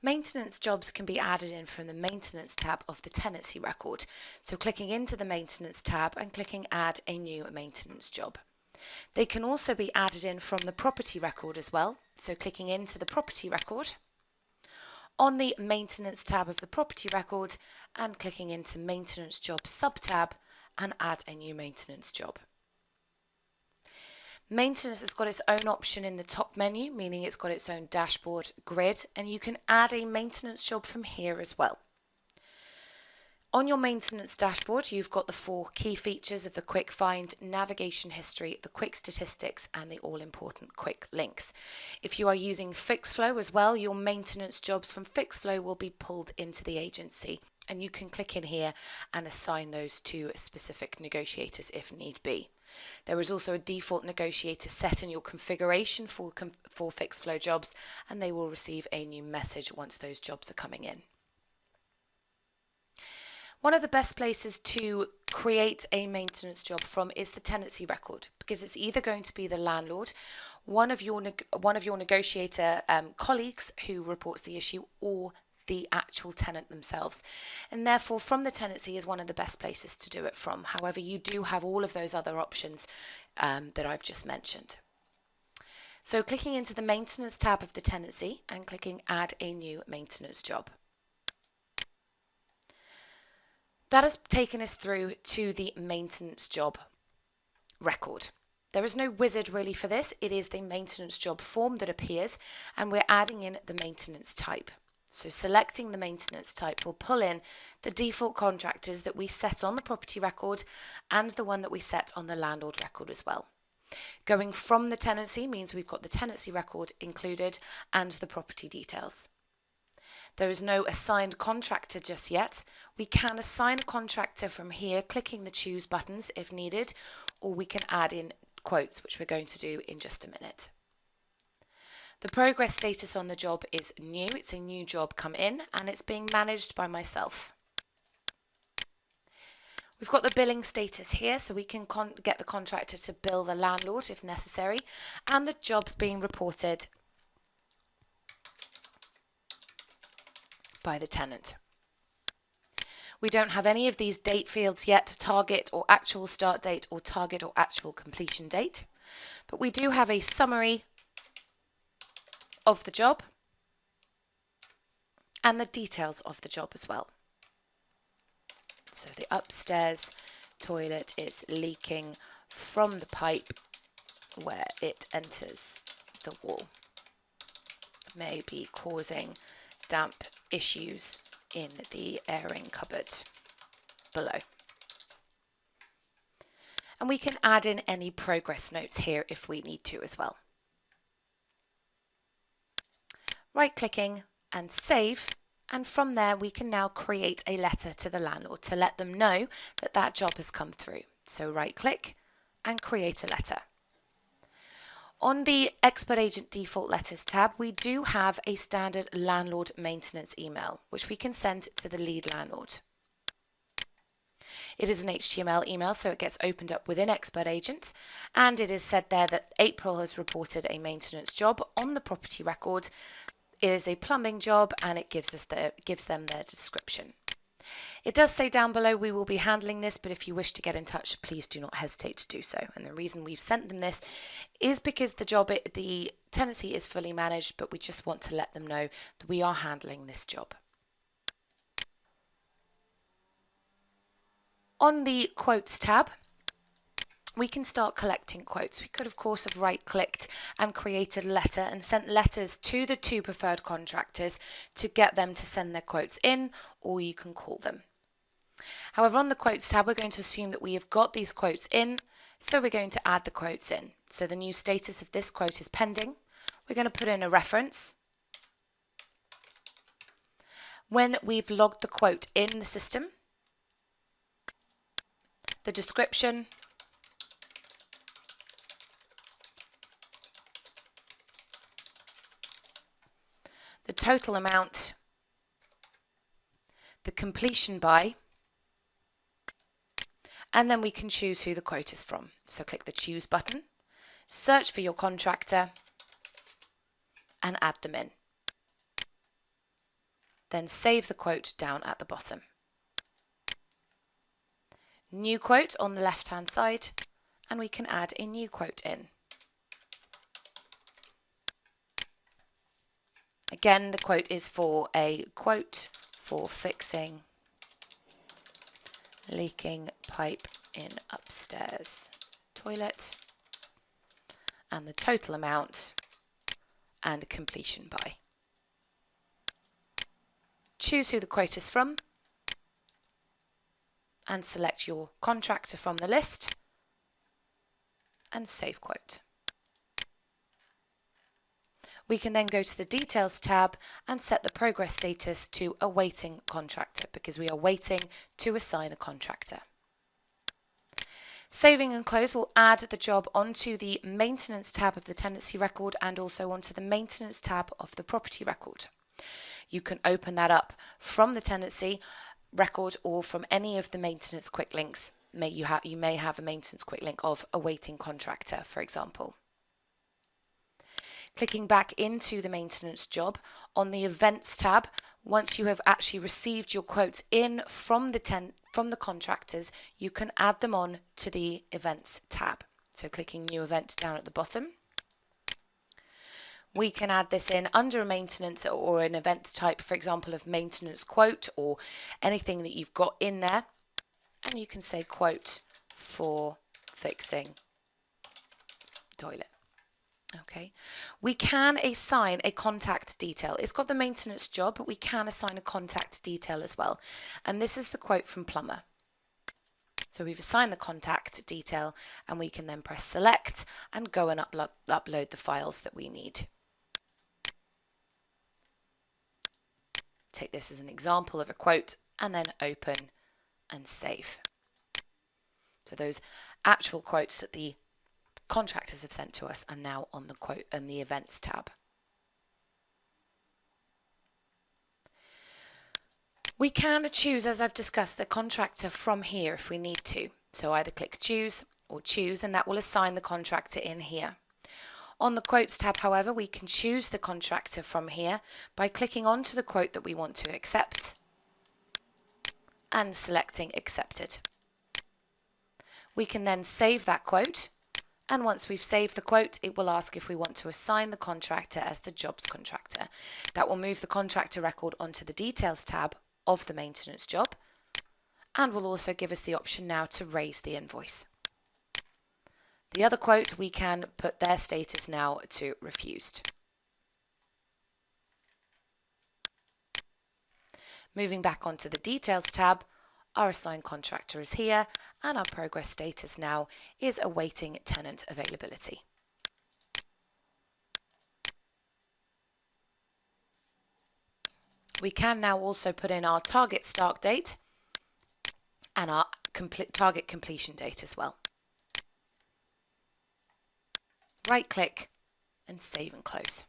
Maintenance jobs can be added in from the Maintenance tab of the tenancy record. So clicking into the Maintenance tab and clicking Add a new maintenance job. They can also be added in from the Property record as well. So clicking into the Property record, on the Maintenance tab of the Property record, and clicking into Maintenance Job sub-tab and add a new maintenance job. Maintenance has got its own option in the top menu, meaning it's got its own dashboard grid, and you can add a maintenance job from here as well. On your maintenance dashboard, you've got the 4 key features of the quick find, navigation history, the quick statistics, and the all-important quick links. If you are using FixFlow as well, your maintenance jobs from FixFlow will be pulled into the agency, and you can click in here and assign those to specific negotiators if need be. There is also a default negotiator set in your configuration for FixFlow jobs, and they will receive a new message once those jobs are coming in. One of the best places to create a maintenance job from is the tenancy record, because it's either going to be the landlord, one of your negotiator colleagues who reports the issue, or the actual tenant themselves, and therefore from the tenancy is one of the best places to do it from. However, you do have all of those other options that I've just mentioned. So clicking into the Maintenance tab of the tenancy and clicking Add a new maintenance job. That has taken us through to the maintenance job record. There is no wizard really for this. It is the maintenance job form that appears, and we're adding in the maintenance type. So selecting the maintenance type will pull in the default contractors that we set on the property record and the one that we set on the landlord record as well. Going from the tenancy means we've got the tenancy record included and the property details. There is no assigned contractor just yet. We can assign a contractor from here, clicking the choose buttons if needed, or we can add in quotes, which we're going to do in just a minute. The progress status on the job is new. It's a new job come in, and it's being managed by myself. We've got the billing status here, so we can get the contractor to bill the landlord if necessary, and the job's being reported by the tenant. We don't have any of these date fields yet, target or actual start date or target or actual completion date, but we do have a summary of the job and the details of the job as well. So the upstairs toilet is leaking from the pipe where it enters the wall, may be causing damp issues in the airing cupboard below. And we can add in any progress notes here if we need to as well. Right-clicking and save, and from there we can now create a letter to the landlord to let them know that that job has come through. So right-click and create a letter. On the Expert Agent Default Letters tab, we do have a standard landlord maintenance email, which we can send to the lead landlord. It is an HTML email, so it gets opened up within Expert Agent, and it is said there that April has reported a maintenance job on the property record. It is a plumbing job, and it gives them their description. It does say down below we will be handling this, but if you wish to get in touch, please do not hesitate to do so. And the reason we've sent them this is because the tenancy is fully managed, but we just want to let them know that we are handling this job. On the Quotes tab, we can start collecting quotes. We could, of course, have right-clicked and created a letter and sent letters to the 2 preferred contractors to get them to send their quotes in, or you can call them. However, on the Quotes tab, we're going to assume that we have got these quotes in, so we're going to add the quotes in. So the new status of this quote is pending. We're going to put in a reference. When we've logged the quote in the system, the description, the total amount, the completion by, and then we can choose who the quote is from. So click the Choose button, search for your contractor, and add them in. then save the quote down at the bottom. New quote on the left hand side, and we can add a new quote in. Again, the quote is for a quote for fixing leaking pipe in upstairs toilet, and the total amount and the completion by. Choose who the quote is from and select your contractor from the list and save quote. We can then go to the Details tab and set the progress status to awaiting contractor, because we are waiting to assign a contractor. Saving and close will add the job onto the Maintenance tab of the tenancy record and also onto the Maintenance tab of the property record. You can open that up from the tenancy record or from any of the maintenance quick links. You may have a maintenance quick link of awaiting contractor, for example. Clicking back into the maintenance job on the Events tab, once you have actually received your quotes in from the contractors, you can add them on to the Events tab. So clicking New Event down at the bottom. We can add this in under a maintenance or an event type, for example, of maintenance quote or anything that you've got in there. And you can say quote for fixing toilet. Okay, we can assign a contact detail. It's got the maintenance job, but we can assign a contact detail as well. And this is the quote from plumber. So we've assigned the contact detail, and we can then press select and go and upload the files that we need. Take this as an example of a quote and then open and save. So those actual quotes that the contractors have sent to us are now on the quote and the Events tab. We can choose, as I've discussed, a contractor from here if we need to. So either click choose or choose, and that will assign the contractor in here. On the Quotes tab, however, we can choose the contractor from here by clicking onto the quote that we want to accept and selecting Accepted. We can then save that quote, and once we've saved the quote, it will ask if we want to assign the contractor as the jobs contractor. That will move the contractor record onto the Details tab of the maintenance job, and will also give us the option now to raise the invoice. The other quote, we can put their status now to refused. Moving back onto the Details tab, our assigned contractor is here, and our progress status now is awaiting tenant availability. We can now also put in our target start date and our target completion date as well. Right click and save and close.